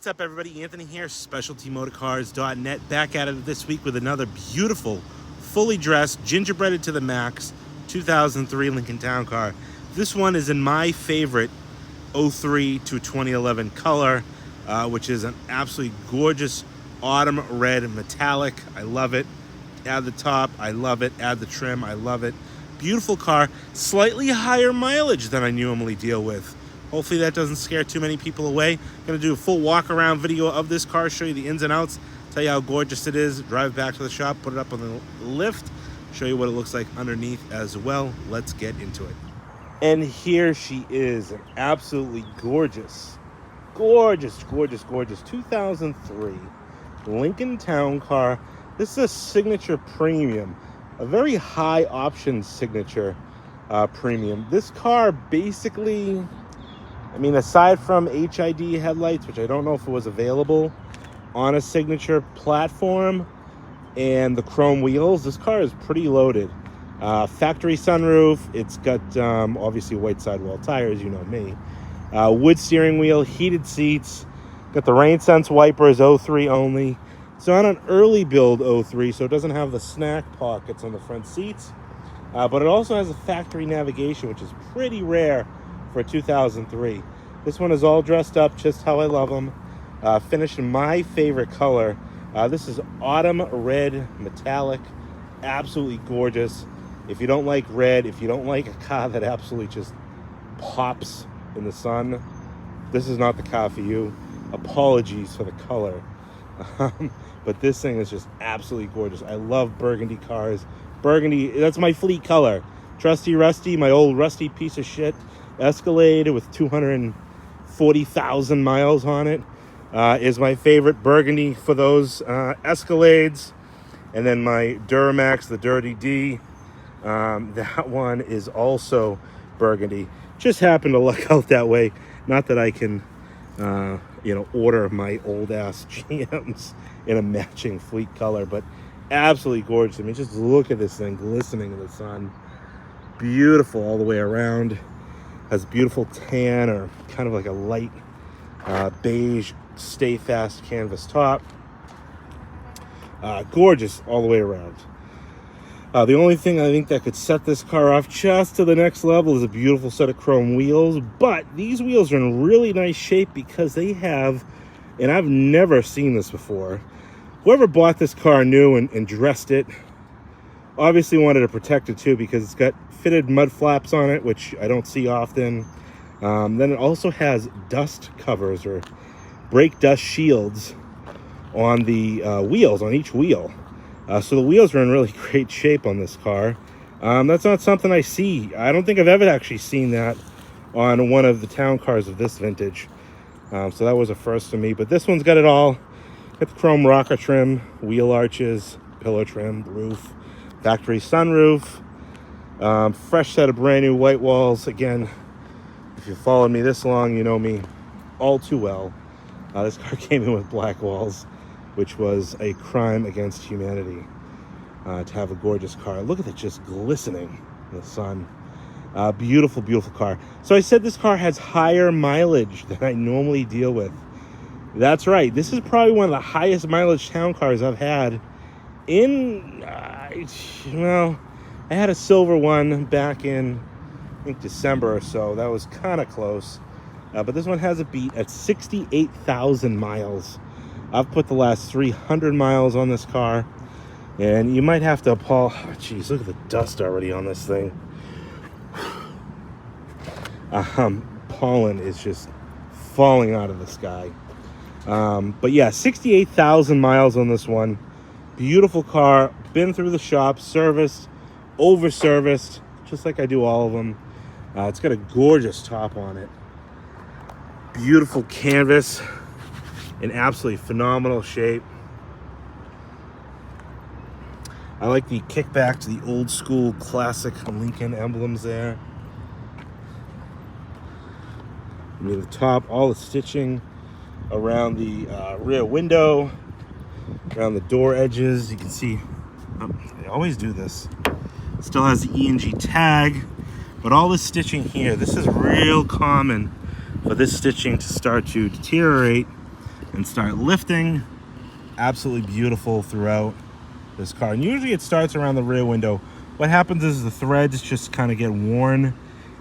What's up, everybody? Anthony here, specialtymotorcars.net, back at it this week with another beautiful, fully dressed, gingerbreaded to the max 2003 Lincoln Town Car. This one is in my favorite 03 to 2011 color, which is an absolutely gorgeous autumn red metallic. I love it. Add the top, I love it. Add the trim, I love it. Beautiful car, slightly higher mileage than I normally deal with. Hopefully that doesn't scare too many people away. I'm going to do a full walk around video of this car, show you the ins and outs, tell you how gorgeous it is, drive back to the shop, put it up on the lift, show you what it looks like underneath as well. Let's get into it. And here she is, an absolutely gorgeous 2003 Lincoln Town Car. This is a signature premium, a very high option signature premium. This car basically, I mean, aside from HID headlights, which I don't know if it was available on a signature platform, and the chrome wheels, this car is pretty loaded. Factory sunroof, it's got obviously white sidewall tires, you know me. Wood steering wheel, heated seats, got the rain sense wipers, 03 only. It's on an early build 03, so it doesn't have the snack pockets on the front seats. But it also has a factory navigation, which is pretty rare for 2003. This one is all dressed up just how I love them. Finished in my favorite color. This is autumn red metallic. Absolutely gorgeous. If you don't like red, if you don't like a car that absolutely just pops in the sun, this is not the car for you. Apologies for the color. But this thing is just absolutely gorgeous. I love burgundy cars. Burgundy, that's my fleet color. Trusty Rusty, my old rusty piece of shit Escalade with 240,000 miles on it, is my favorite. Burgundy for those Escalades. And then my Duramax, the Dirty D, that one is also burgundy. Just happened to luck out that way. Not that I can, order my old ass GMs in a matching fleet color, but absolutely gorgeous. I mean, just look at this thing glistening in the sun. Beautiful all the way around. Has beautiful tan, or kind of like a light beige stay fast canvas top. Gorgeous all the way around. The only thing I think that could set this car off just to the next level is a beautiful set of chrome wheels. But these wheels are in really nice shape because they have, and I've never seen this before, whoever bought this car new and dressed it obviously wanted to protect it too, because it's got fitted mud flaps on it, which I don't see often. Then it also has dust covers, or brake dust shields, on the wheels, on each wheel. So the wheels are in really great shape on this car. That's not something I see. I don't think I've ever actually seen that on one of the town cars of this vintage. So that was a first for me. But this one's got it all. Got the chrome rocker trim, wheel arches, pillow trim, roof, factory sunroof, fresh set of brand new white walls. Again, if you've followed me this long, you know me all too well. This car came in with black walls, which was a crime against humanity, to have a gorgeous car. Look at it just glistening in the sun. Beautiful, beautiful car. So I said this car has higher mileage than I normally deal with. That's right. This is probably one of the highest mileage town cars I've had in, I had a silver one back in, I think, December or so. That was kind of close. But this one has a beat at 68,000 miles. I've put the last 300 miles on this car. And you might have to geez, look at the dust already on this thing. Pollen is just falling out of the sky. But yeah, 68,000 miles on this one. Beautiful car, been through the shop, serviced, over-serviced, just like I do all of them. It's got a gorgeous top on it. Beautiful canvas, in absolutely phenomenal shape. I like the kickback to the old school classic Lincoln emblems there. I mean, the top, all the stitching around the rear window, around the door edges. You can see, they always do this. It still has the E&G tag, but all this stitching here, this is real common for this stitching to start to deteriorate and start lifting. Absolutely beautiful throughout this car. And usually it starts around the rear window. What happens is the threads just kind of get worn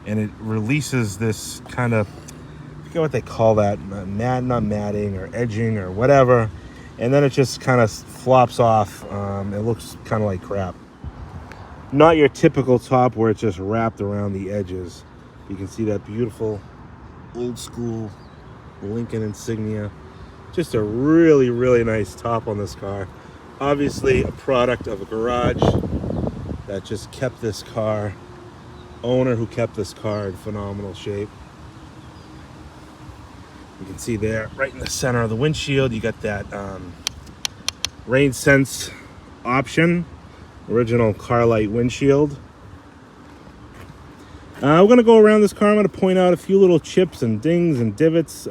and it releases this kind of, I forget what they call that, not matting or edging or whatever. And then it just kind of flops off. It looks kind of like crap. Not your typical top where it's just wrapped around the edges. You can see that beautiful old school Lincoln insignia. Just a really, really nice top on this car. Obviously a product of a garage that just kept this car, owner who kept this car in phenomenal shape. You can see there, right in the center of the windshield, you got that rain sense option, original Carlite windshield. We're going to go around this car. I'm going to point out a few little chips and dings and divots.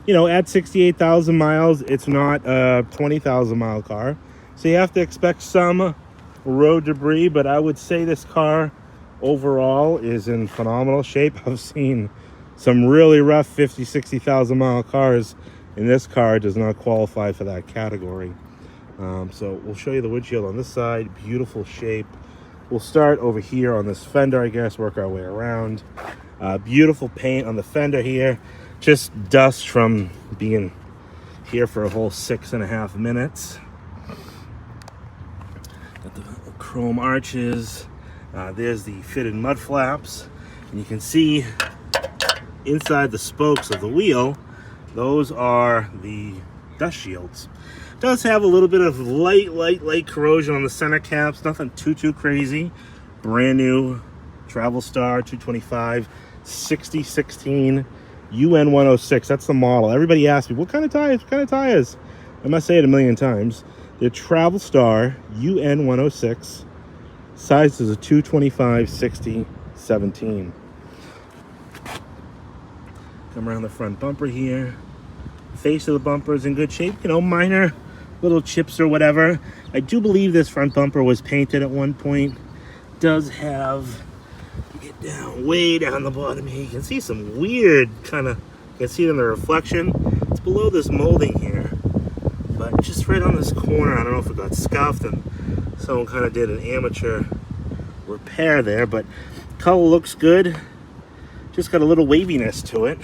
You know, at 68,000 miles, it's not a 20,000 mile car. So you have to expect some road debris, but I would say this car overall is in phenomenal shape. I've seen some really rough 50, 60,000 mile cars, and this car does not qualify for that category. So we'll show you the windshield on this side. Beautiful shape. We'll start over here on this fender, I guess, work our way around. Beautiful paint on the fender here. Just dust from being here for a whole 6.5 minutes. Got the chrome arches. There's the fitted mud flaps. And you can see inside the spokes of the wheel, those are the dust shields. Does have a little bit of light corrosion on the center caps. Nothing too crazy. Brand new Travel Star 225 6016 UN 106. That's the model. Everybody asks me, what kind of tires? What kind of tires? I must say it a million times. The Travel Star UN 106. Size is a 225 60 17. Come around the front bumper here. Face of the bumper is in good shape. You know, minor little chips or whatever. I do believe this front bumper was painted at one point. Does have, get down way down the bottom here, you can see some weird kind of, you can see it in the reflection. It's below this molding here, but just right on this corner, I don't know if it got scuffed and someone kind of did an amateur repair there, but color looks good. Just got a little waviness to it,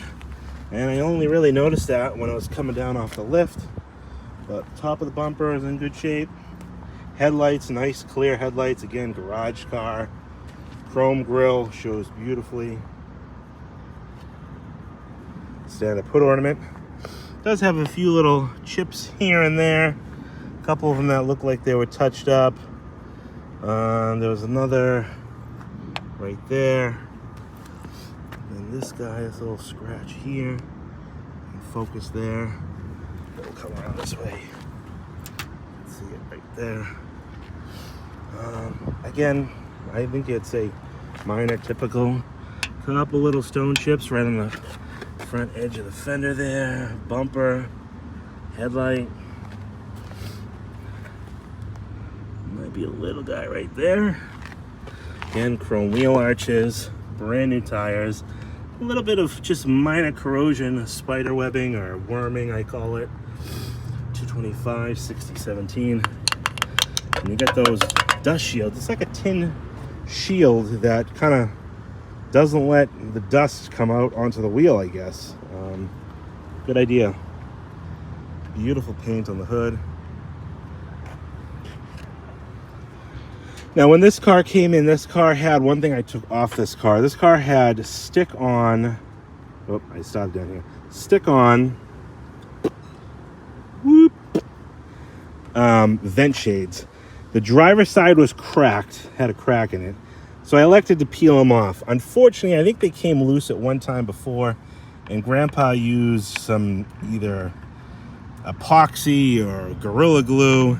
and I only really noticed that when I was coming down off the lift. But top of the bumper is in good shape. Headlights, nice clear headlights. Again, garage car. Chrome grille shows beautifully. Standard hood ornament. Does have a few little chips here and there. A couple of them that look like they were touched up. There was another right there. And this guy has a little scratch here. Focus there. We'll come around this way. See it right there. Again, I think it's a minor, typical. Couple little stone chips right on the front edge of the fender there. Bumper, headlight. Might be a little guy right there. Again, chrome wheel arches, brand new tires. A little bit of just minor corrosion, spider webbing or worming, I call it. 225 60 17. And you get those dust shields. It's like a tin shield that kind of doesn't let the dust come out onto the wheel, I guess. Good idea. Beautiful paint on the hood. Now, when this car came in, this car had one thing I took off this car. This car had stick-on, oh, I stopped down here. Stick-on, whoop, vent shades. The driver's side was cracked, had a crack in it. So I elected to peel them off. Unfortunately, I think they came loose at one time before, and Grandpa used some either epoxy or Gorilla Glue.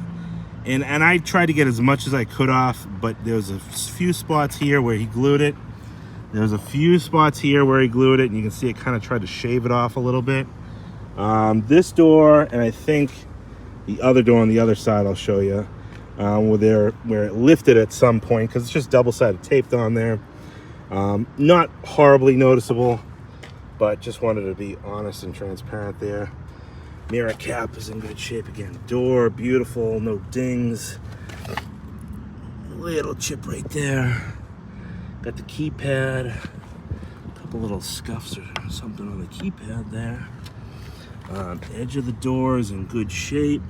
And I tried to get as much as I could off, but there was a few spots here where he glued it. There's a few spots here where he glued it, and you can see it kind of tried to shave it off a little bit. This door, and I think the other door on the other side, I'll show you, where it lifted at some point, because it's just double-sided taped on there. Not horribly noticeable, but just wanted to be honest and transparent there. Mirror cap is in good shape again. Door, beautiful, no dings. Little chip right there. Got the keypad. A couple little scuffs or something on the keypad there. Edge of the door is in good shape.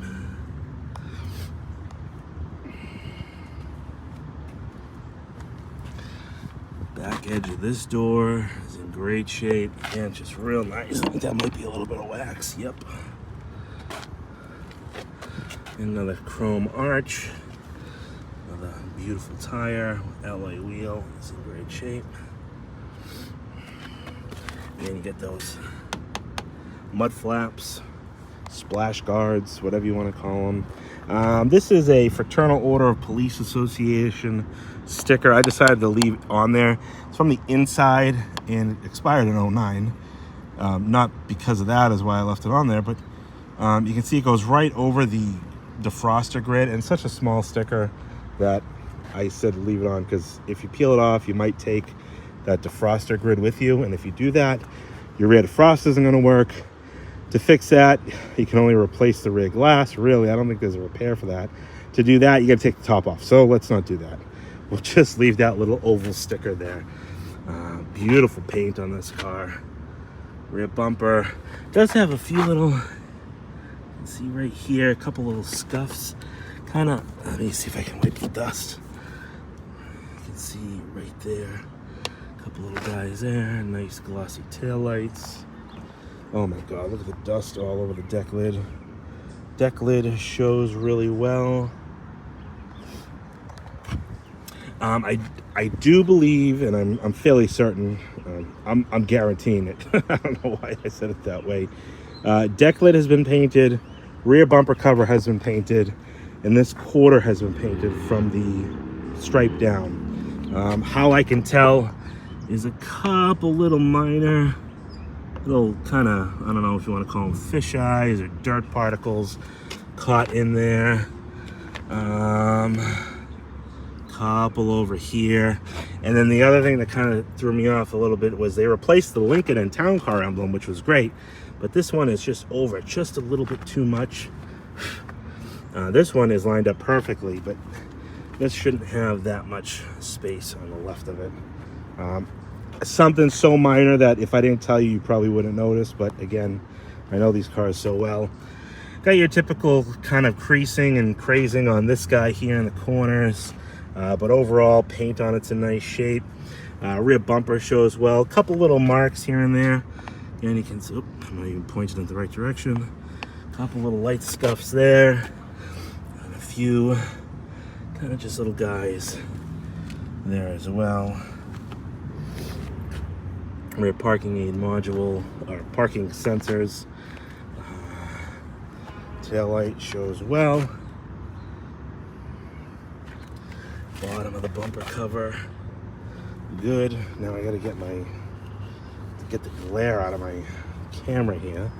Back edge of this door is in great shape. Again, just real nice. I think that might be a little bit of wax. Yep. Another chrome arch. Another beautiful tire. Alloy wheel is in great shape. And you get those mud flaps, splash guards, whatever you want to call them. This is a Fraternal Order of Police Association sticker. I decided to leave it on there. It's from the inside and it expired in 09. Not because of that is why I left it on there, but you can see it goes right over the defroster grid, and such a small sticker that I said leave it on, because if you peel it off, you might take that defroster grid with you, and if you do that, your rear defroster isn't going to work. To fix that, you can only replace the rear glass. Really, I don't think there's a repair for that. To do that, you got to take the top off, so let's not do that. We'll just leave that little oval sticker there. Beautiful paint on this car. Rear bumper does have a few little, you can see right here, a couple little scuffs. Kind of, let me see if I can wipe the dust. You can see right there, a couple little guys there. Nice glossy tail lights. Oh my God, look at the dust all over the deck lid. Deck lid shows really well. I do believe, and I'm fairly certain, I'm guaranteeing it. I don't know why I said it that way. Deck lid has been painted, rear bumper cover has been painted, and this quarter has been painted from the stripe down. How I can tell is a couple little minor, little kind of, I don't know if you want to call them fish eyes or dirt particles caught in there. Couple over here. And then the other thing that kind of threw me off a little bit was they replaced the Lincoln and Town Car emblem, which was great, but this one is just over just a little bit too much. This one is lined up perfectly, but this shouldn't have that much space on the left of it. Something so minor that if I didn't tell you, you probably wouldn't notice, but again, I know these cars so well. Got your typical kind of creasing and crazing on this guy here in the corners. But overall, paint on it's in nice shape. Rear bumper shows well. A couple little marks here and there. And you can see, I'm not even pointing in the right direction. A couple little light scuffs there. And a few kind of just little guys there as well. Rear parking aid module, or parking sensors. Tail light shows well. Bottom of the bumper cover, good. Now I gotta get the glare out of my camera here.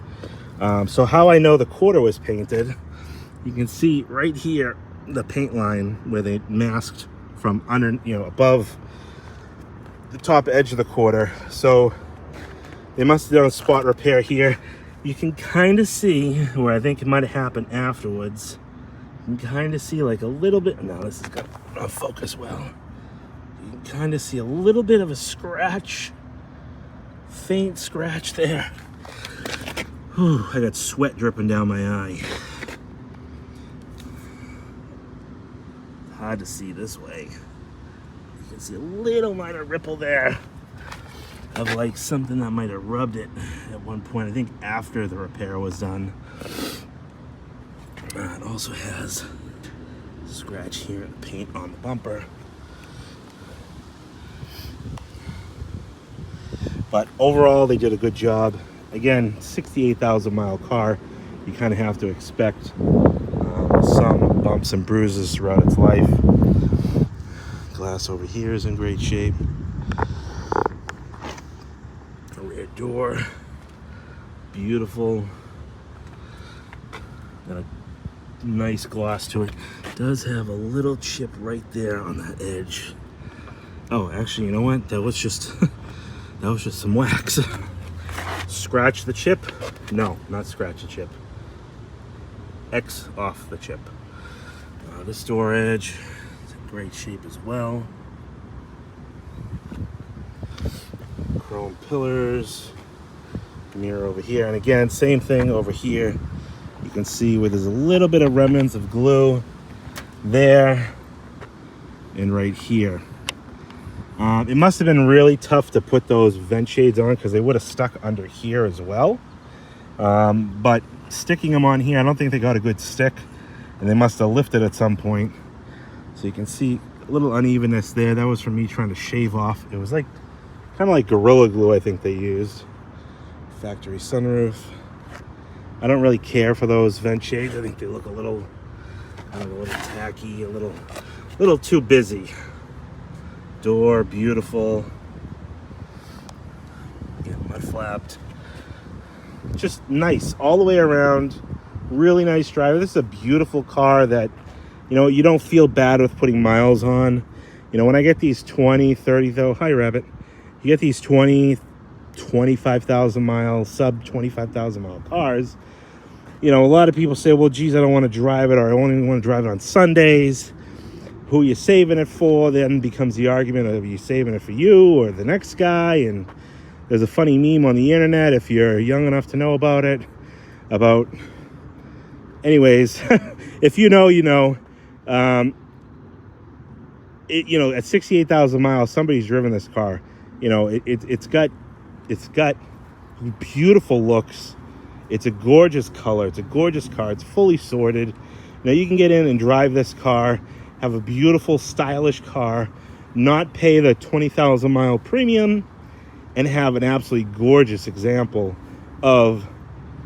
So how I know the quarter was painted, you can see right here the paint line where they masked from under, above the top edge of the quarter. So they must have done a spot repair here. You can kind of see where I think it might have happened afterwards. You can kind of see like a little bit, now this is gonna focus well. You can kind of see a little bit of a scratch, faint scratch there. Whew, I got sweat dripping down my eye. Hard to see this way. You can see a little minor ripple there of like something that might have rubbed it at one point, I think after the repair was done. It also has a scratch here and paint on the bumper. But overall, they did a good job. Again, 68,000 mile car. You kind of have to expect some bumps and bruises throughout its life. Glass over here is in great shape. A rear door, beautiful. Got a nice gloss to it. Does have a little chip right there on that edge. Oh, actually, you know what? That was just some wax. Scratch the chip? No, not scratch the chip. X off the chip. The storage is in great shape as well. Chrome pillars. Mirror over here, and again, same thing over here. You can see where there's a little bit of remnants of glue there and right here. It must have been really tough to put those vent shades on because they would have stuck under here as well. But sticking them on here, I don't think they got a good stick, and they must have lifted at some point. So you can see a little unevenness there. That was from me trying to shave off. It was like kind of like Gorilla Glue, I think they used. Factory sunroof. I don't really care for those vent shades. I think they look a little, I don't know, a little tacky, a little too busy. Door, beautiful. Again, mud flapped. Just nice all the way around. Really nice driver. This is a beautiful car that, you know, you don't feel bad with putting miles on. You know, when I get these 20, 30 though, hi Rabbit. You get these 20, 25,000 mile, sub 25,000 mile cars. You know, a lot of people say, well, geez, I don't want to drive it, or I only want to drive it on Sundays. Who are you saving it for? Then becomes the argument of, are you saving it for you or the next guy? And there's a funny meme on the internet, if you're young enough to know about it, about, anyways, if you know, you know. You know, at 68,000 miles, somebody's driven this car. You know, it's got beautiful looks. It's a gorgeous color. It's a gorgeous car. It's fully sorted. Now you can get in and drive this car, have a beautiful, stylish car, not pay the 20,000 mile premium, and have an absolutely gorgeous example of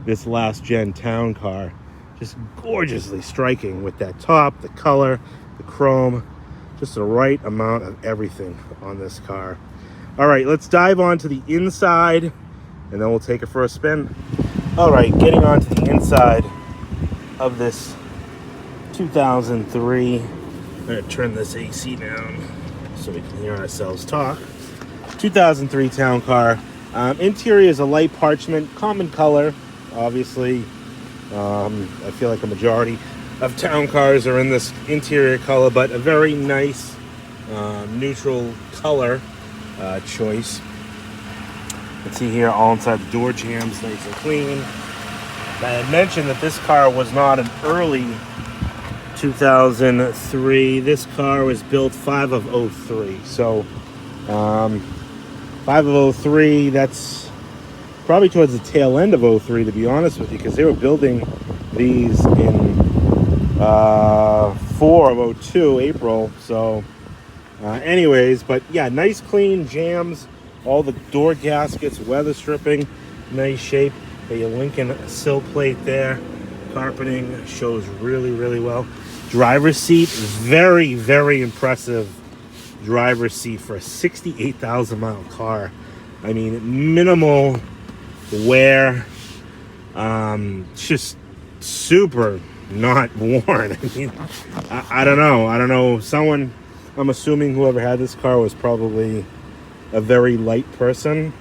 this last gen town car. Just gorgeously striking with that top, the color, the chrome, just the right amount of everything on this car. All right, let's dive on to the inside, and then we'll take it for a spin. All right, getting on to the inside of this 2003. I'm going to turn this AC down so we can hear ourselves talk. 2003 town car. Interior is a light parchment, common color, obviously. I feel like a majority of town cars are in this interior color, but a very nice neutral color choice. You can see here all inside the door jambs, nice and clean. I had mentioned that this car was not an early 2003. This car was built 5 of 03. So 5 of 03, that's probably towards the tail end of 03, to be honest with you, because they were building these in 4 of 02, April. So anyways, but yeah, nice clean jams, all the door gaskets, weather stripping, nice shape. Got your Lincoln sill plate there. Carpeting shows really, really well. Driver's seat, very, very impressive driver's seat for a 68,000 mile car. I mean, minimal wear, just super not worn. I mean, I don't know. Someone, I'm assuming whoever had this car was probably a very light person.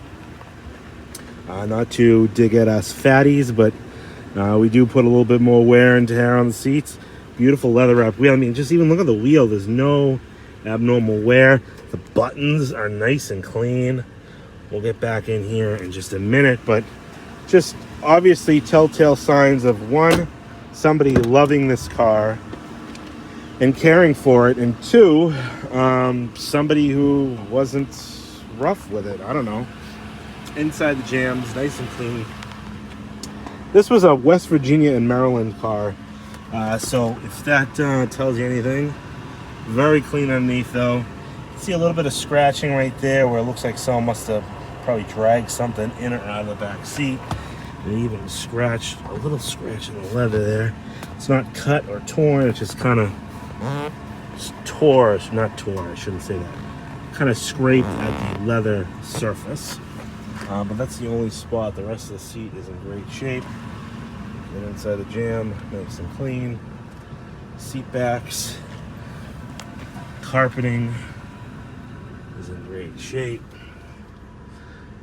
Not to dig at us fatties, but we do put a little bit more wear and tear on the seats. Beautiful leather wrap wheel. I mean, just even look at the wheel. There's no abnormal wear. The buttons are nice and clean. We'll get back in here in just a minute, but just obviously telltale signs of, one, somebody loving this car and caring for it, and two, somebody who wasn't rough with it. I don't know. Inside the jams, nice and clean. This was a West Virginia and Maryland car, so if that tells you anything. Very clean underneath though. See a little bit of scratching right there where it looks like someone must have probably dragged something in or out of the back seat. And even scratched, a little scratch in the leather there. It's not cut or torn, it's just kind of tore, not torn, I shouldn't say that. Kind of scraped at the leather surface. But that's the only spot. The rest of the seat is in great shape. Get inside the jam, nice and clean. Seat backs, carpeting is in great shape.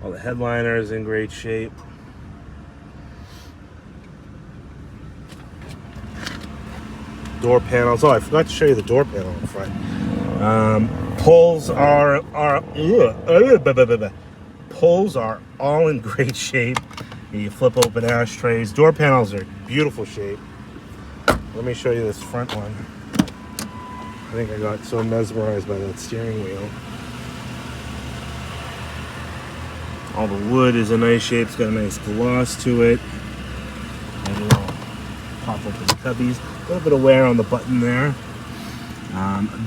All the headliner is in great shape. Door panels. Oh, I forgot to show you the door panel in front. Pulls are pulls are all in great shape. You flip open ashtrays. Door panels are beautiful shape. Let me show you this front one. I think I got so mesmerized by that steering wheel. All the wood is in nice shape. It's got a nice gloss to it. Maybe I'll pop open the cubbies. A little bit of wear on the button there.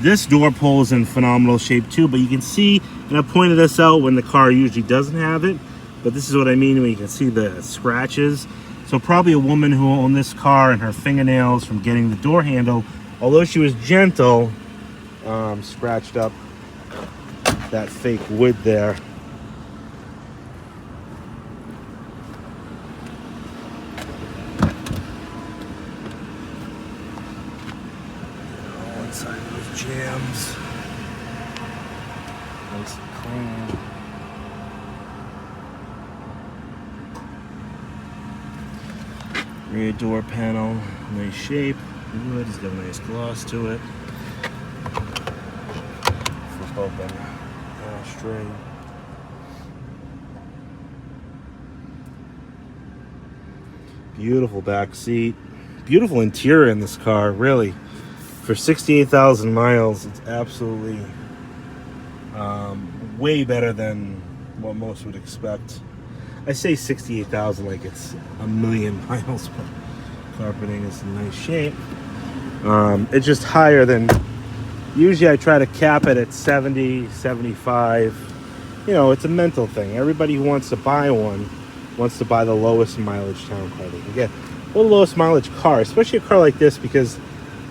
This door pull is in phenomenal shape too, but you can see, and I pointed this out when the car usually doesn't have it, but this is what I mean when you can see the scratches. So probably a woman who owned this car and her fingernails from getting the door handle, although she was gentle, scratched up that fake wood there. Inside those jams, nice and clean. Rear door panel, nice shape. Wood has got a nice gloss to it. Flip open ashtray. Beautiful back seat. Beautiful interior in this car, really. For 68,000 miles, it's absolutely way better than what most would expect. I say 68,000 like it's a million miles, but carpeting is in nice shape. It's just higher than, usually I try to cap it at 70, 75. You know, it's a mental thing. Everybody who wants to buy one wants to buy the lowest mileage town car they can get. Well, the lowest mileage car, especially a car like this, because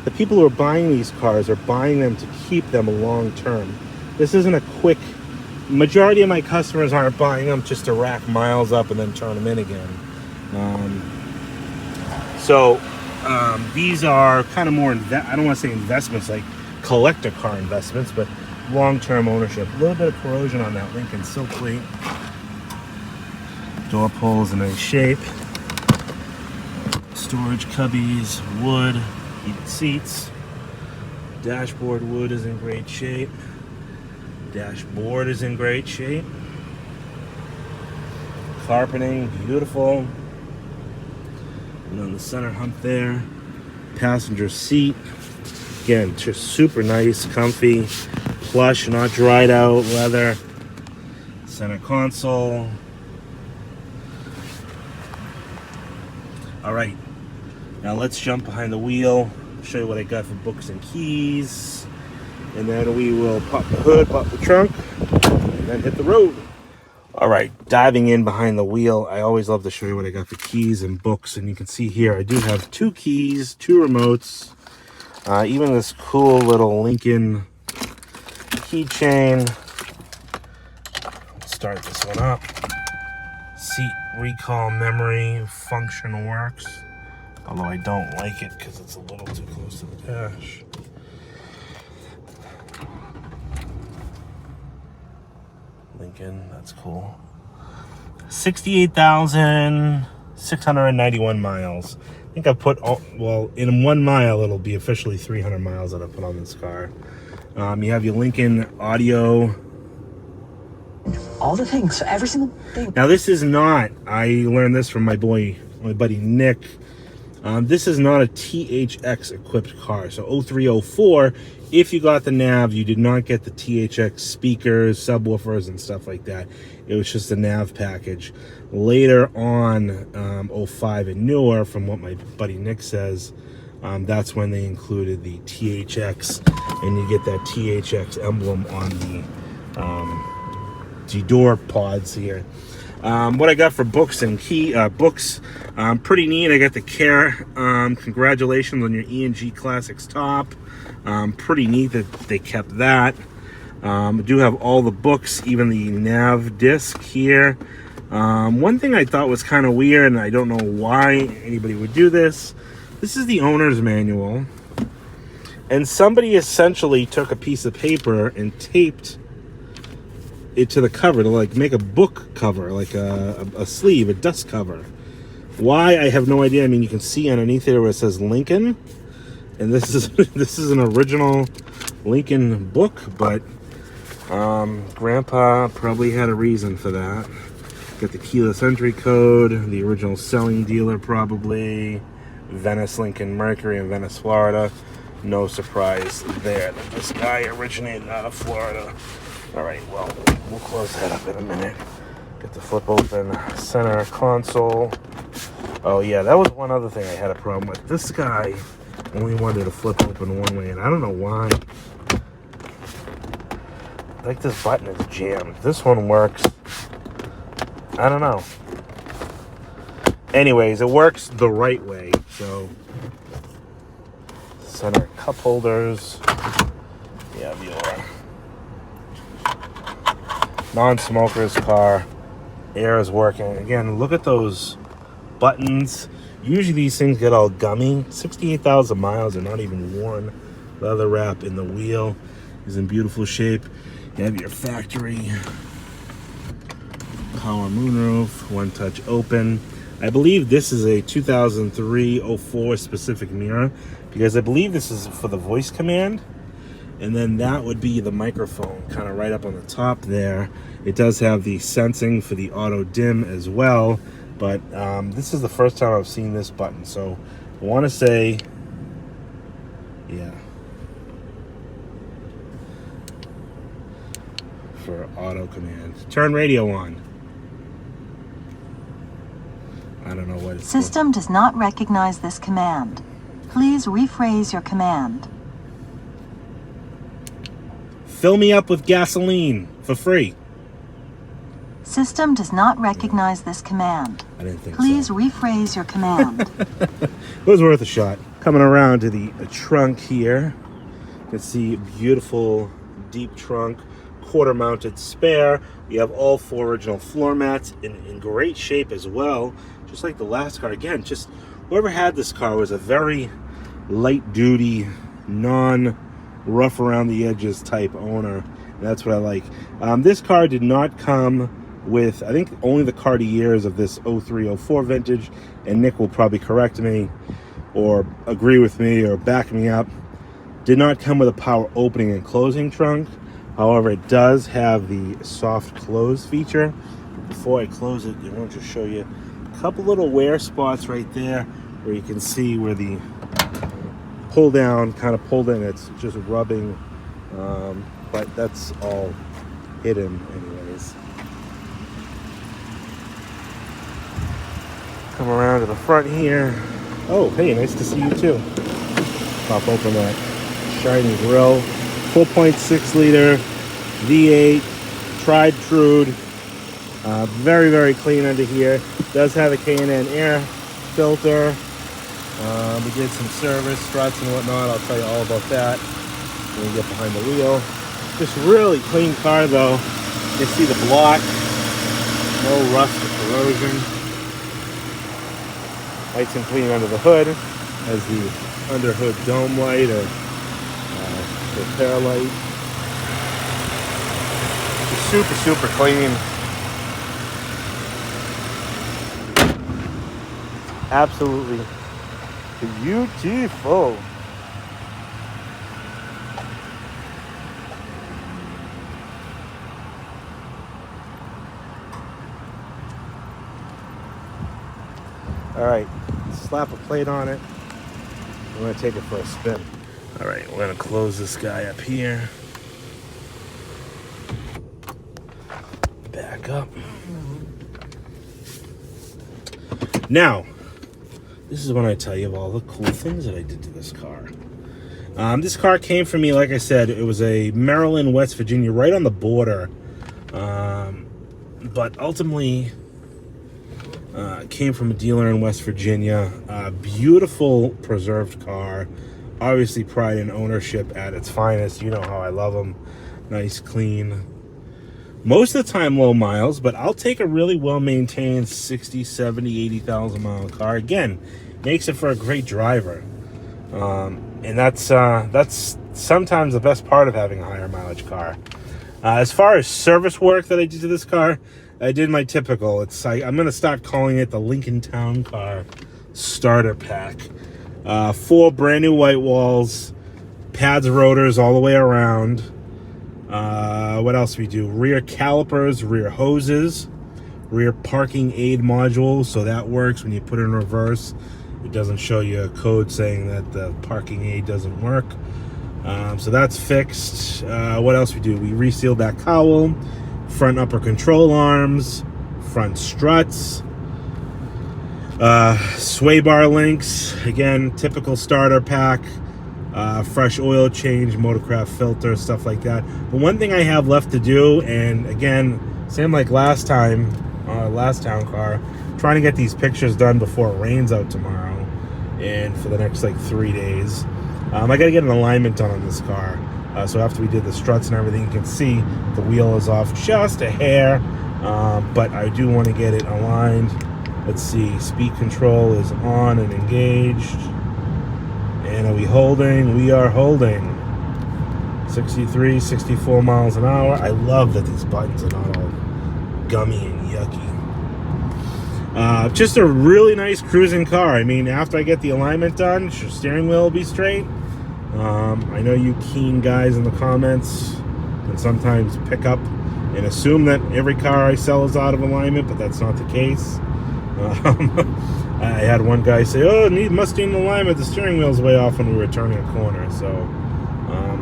the people who are buying these cars are buying them to keep them long term. This isn't a quick, majority of my customers aren't buying them just to rack miles up and then turn them in again. These are kind of more, I don't want to say investments like collector car investments, but long-term ownership. A little bit of corrosion on that Lincoln silk plate. Door pulls in nice shape. Storage cubbies, wood. Heated seats. Dashboard wood is in great shape. Dashboard is in great shape. Carpeting, beautiful. And on the center hump there, passenger seat. Again, just super nice, comfy, plush, not dried out leather. Center console. All right. Now let's jump behind the wheel, show you what I got for books and keys, and then we will pop the hood, pop the trunk, and then hit the road. All right, diving in behind the wheel, I always love to show you what I got for keys and books, and you can see here I do have 2 keys, 2 remotes, even this cool little Lincoln keychain. Let's start this one up. Seat recall memory function works. Although I don't like it because it's a little too close to the dash. Lincoln, that's cool. 68,691 miles. I think I put, well, in 1 mile, it'll be officially 300 miles that I put on this car. You have your Lincoln audio. All the things, so every single thing. Now this is not, I learned this from my buddy Nick. This is not a THX equipped car. So 0304, if you got the nav, you did not get the THX speakers, subwoofers, and stuff like that. It was just a nav package. Later on, 05 and newer, from what my buddy Nick says, that's when they included the THX, and you get that THX emblem on the door pods here. What I got for books and books, pretty neat. I got the Care, congratulations on your E&G Classics top. Pretty neat that they kept that. I do have all the books, even the nav disc here. One thing I thought was kind of weird, and I don't know why anybody would do this. This is the owner's manual, and somebody essentially took a piece of paper and taped it to the cover to like make a book cover, like a sleeve, a dust cover. Why, I have no idea. I mean, you can see underneath there where it says Lincoln, And this is this is an original Lincoln book, but Grandpa probably had a reason for that. Got the keyless entry code, the original selling dealer probably, Venice Lincoln Mercury in Venice, Florida. No surprise there that this guy originated out of Florida. All right, well, we'll close that up in a minute. Get the flip open center console. Oh yeah, that was one other thing I had a problem with. This guy only wanted to flip open one way, and I don't know why. Like this button is jammed. This one works. I don't know. Anyways, it works the right way. So center cup holders. Yeah, the non-smoker's car. Air is working. Again, look at those buttons. Usually these things get all gummy. 68,000 miles and not even worn. Leather wrap in the wheel is in beautiful shape. You have your factory power moonroof, one touch open. I believe this is a 2003-04 specific mirror, because I believe this is for the voice command, and then that would be the microphone kind of right up on the top there. It does have the sensing for the auto dim as well, but this is the first time I've seen this button, so I want to say, yeah, for auto command. Turn radio on. I don't know what it's System does not recognize this command. Please rephrase your command. Fill me up with gasoline for free. System does not recognize this command. I didn't think Please so. rephrase your command. It was worth a shot. Coming around to the trunk here. You can see beautiful deep trunk, quarter mounted spare. You have all 4 original floor mats in great shape as well. Just like the last car. Again, just whoever had this car was a very light duty, non-rough around the edges type owner. And that's what I like. This car did not come with, I think, only the Cartiers of this 03-04 vintage, and Nick will probably correct me or agree with me or back me up. Did not come with a power opening and closing trunk. However, it does have the soft close feature. Before I close it, I want to just show you a couple little wear spots right there where you can see where the pull down kind of pulled in. It's just rubbing, but that's all hidden anyways. Come around to the front here. Oh, hey, nice to see you too. Pop open that shiny grille. 4.6 liter V8, tried trued. Very, very clean under here. Does have a K&N air filter. We did some service, struts and whatnot. I'll tell you all about that when we get behind the wheel. Just really clean car though. You can see the block. No rust or corrosion. Nice and clean under the hood. Has the under hood dome light or repair light. Just super, super clean. Absolutely beautiful. All right, slap a plate on it. I'm gonna take it for a spin. All right, we're gonna close this guy up here. Back up. Now, this is when I tell you of all the cool things that I did to this car. This car came from me, like I said, it was a Maryland, West Virginia, right on the border. But ultimately, came from a dealer in West Virginia. Beautiful preserved car. Obviously pride in ownership at its finest. You know how I love them. Nice, clean. Most of the time low miles, but I'll take a really well-maintained 60, 70, 80,000 mile car. Again, makes it for a great driver. And that's sometimes the best part of having a higher mileage car. As far as service work that I did to this car, I did my typical. I'm going to start calling it the Lincoln Town Car Starter Pack. 4 brand new white walls, pads, rotors all the way around. What else we do? Rear calipers, rear hoses, rear parking aid module, so that works when you put it in reverse. It doesn't show you a code saying that the parking aid doesn't work. So that's fixed. What else we do? We resealed that cowl, front upper control arms, front struts, sway bar links, again, typical starter pack, fresh oil change, motorcraft filter, stuff like that. The one thing I have left to do, and again, same like last time, last town car, trying to get these pictures done before it rains out tomorrow and for the next like 3 days. I gotta get an alignment done on this car. So after we did the struts and everything, you can see the wheel is off just a hair, but I do want to get it aligned. Let's see, speed control is on and engaged. And are we holding? We are holding. 63, 64 miles an hour. I love that these buttons are not all gummy and yucky. Just a really nice cruising car. I mean, after I get the alignment done, your steering wheel will be straight. I know you keen guys in the comments can sometimes pick up and assume that every car I sell is out of alignment, but that's not the case. I had one guy say, "Oh, must need an alignment. The steering wheel's way off when we were turning a corner." So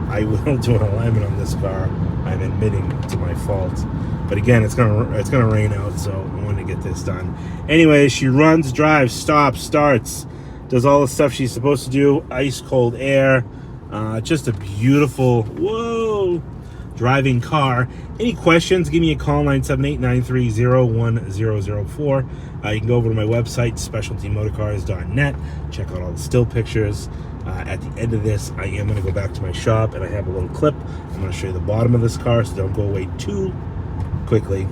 I will do an alignment on this car. I'm admitting to my fault, but again, it's gonna rain out, so I want to get this done. Anyway, she runs, drives, stops, starts, does all the stuff she's supposed to do. Ice cold air. Just a beautiful, driving car. Any questions, give me a call, 978-930-1004. You can go over to my website, specialtymotorcars.net. Check out all the still pictures. At the end of this, I am going to go back to my shop, and I have a little clip. I'm going to show you the bottom of this car, so don't go away too quickly.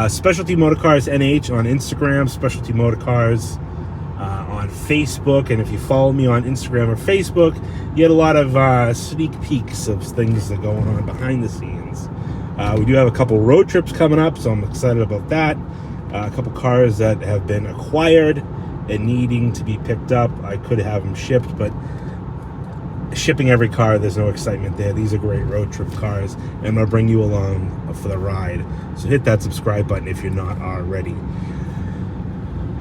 Specialty Motorcars NH on Instagram, Specialty Motorcars on Facebook, and if you follow me on Instagram or Facebook, you get a lot of sneak peeks of things that are going on behind the scenes. We do have a couple road trips coming up, so I'm excited about that. A couple cars that have been acquired and needing to be picked up. I could have them shipped, but shipping every car, there's no excitement there. These are great road trip cars, and I'm going to bring you along for the ride. So hit that subscribe button if you're not already.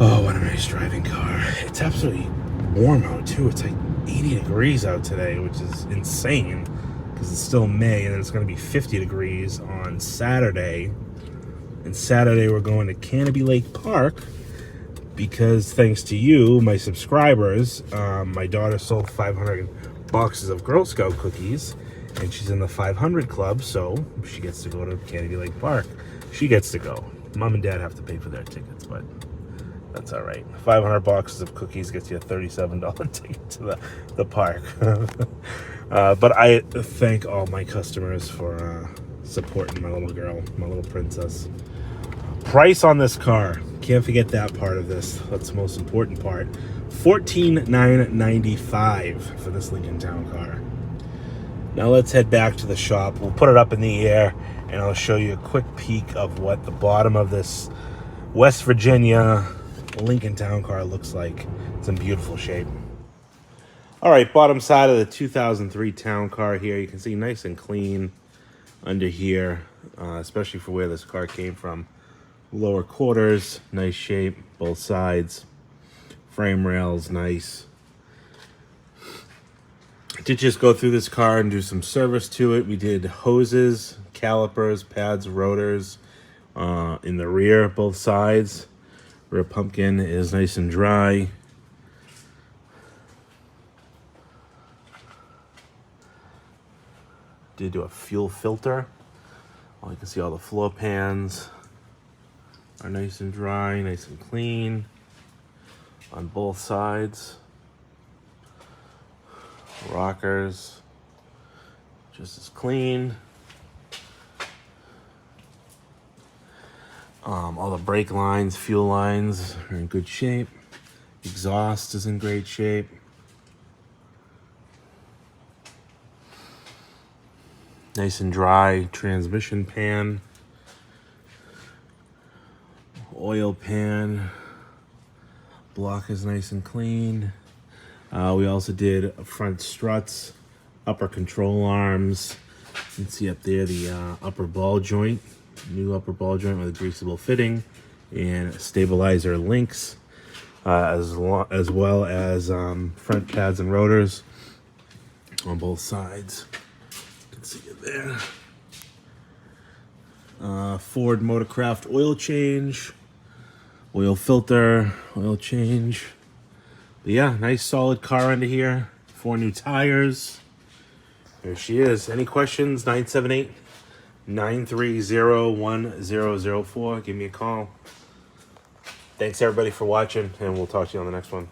Oh, what a nice driving car. It's absolutely warm out, too. It's like 80 degrees out today, which is insane because it's still May, and then it's going to be 50 degrees on Saturday. And Saturday, we're going to Canopy Lake Park because thanks to you, my subscribers, my daughter sold 500 boxes of Girl Scout cookies, and she's in the 500 club, so she gets to go to Canopy Lake Park. She gets to go. Mom and Dad have to pay for their tickets, but that's all right. 500 boxes of cookies gets you a $37 ticket to the park. But I thank all my customers for supporting my little girl, my little princess. Price on this car. Can't forget that part of this. That's the most important part. $14,995 for this Lincoln Town car. Now let's head back to the shop. We'll put it up in the air, and I'll show you a quick peek of what the bottom of this West Virginia Lincoln Town car looks like. It's in beautiful shape. All right, bottom side of the 2003 Town car here. You can see nice and clean under here, especially for where this car came from. Lower quarters, nice shape, both sides. Frame rails, nice. I did just go through this car and do some service to it. We did hoses, calipers, pads, rotors in the rear, both sides. Rear pumpkin is nice and dry. Did do a fuel filter. You can see all the floor pans are nice and dry, nice and clean on both sides. Rockers, just as clean. All the brake lines, fuel lines are in good shape. Exhaust is in great shape. Nice and dry transmission pan. Oil pan. Block is nice and clean. We also did front struts, upper control arms. You can see up there the upper ball joint, new upper ball joint with a greasable fitting and stabilizer links, as well as front pads and rotors on both sides. You can see it there. Ford Motorcraft oil change, oil filter, oil change. But yeah, nice solid car under here. 4 new tires. There she is. Any questions? 978-930-1004. Give me a call. Thanks everybody for watching, and we'll talk to you on the next one.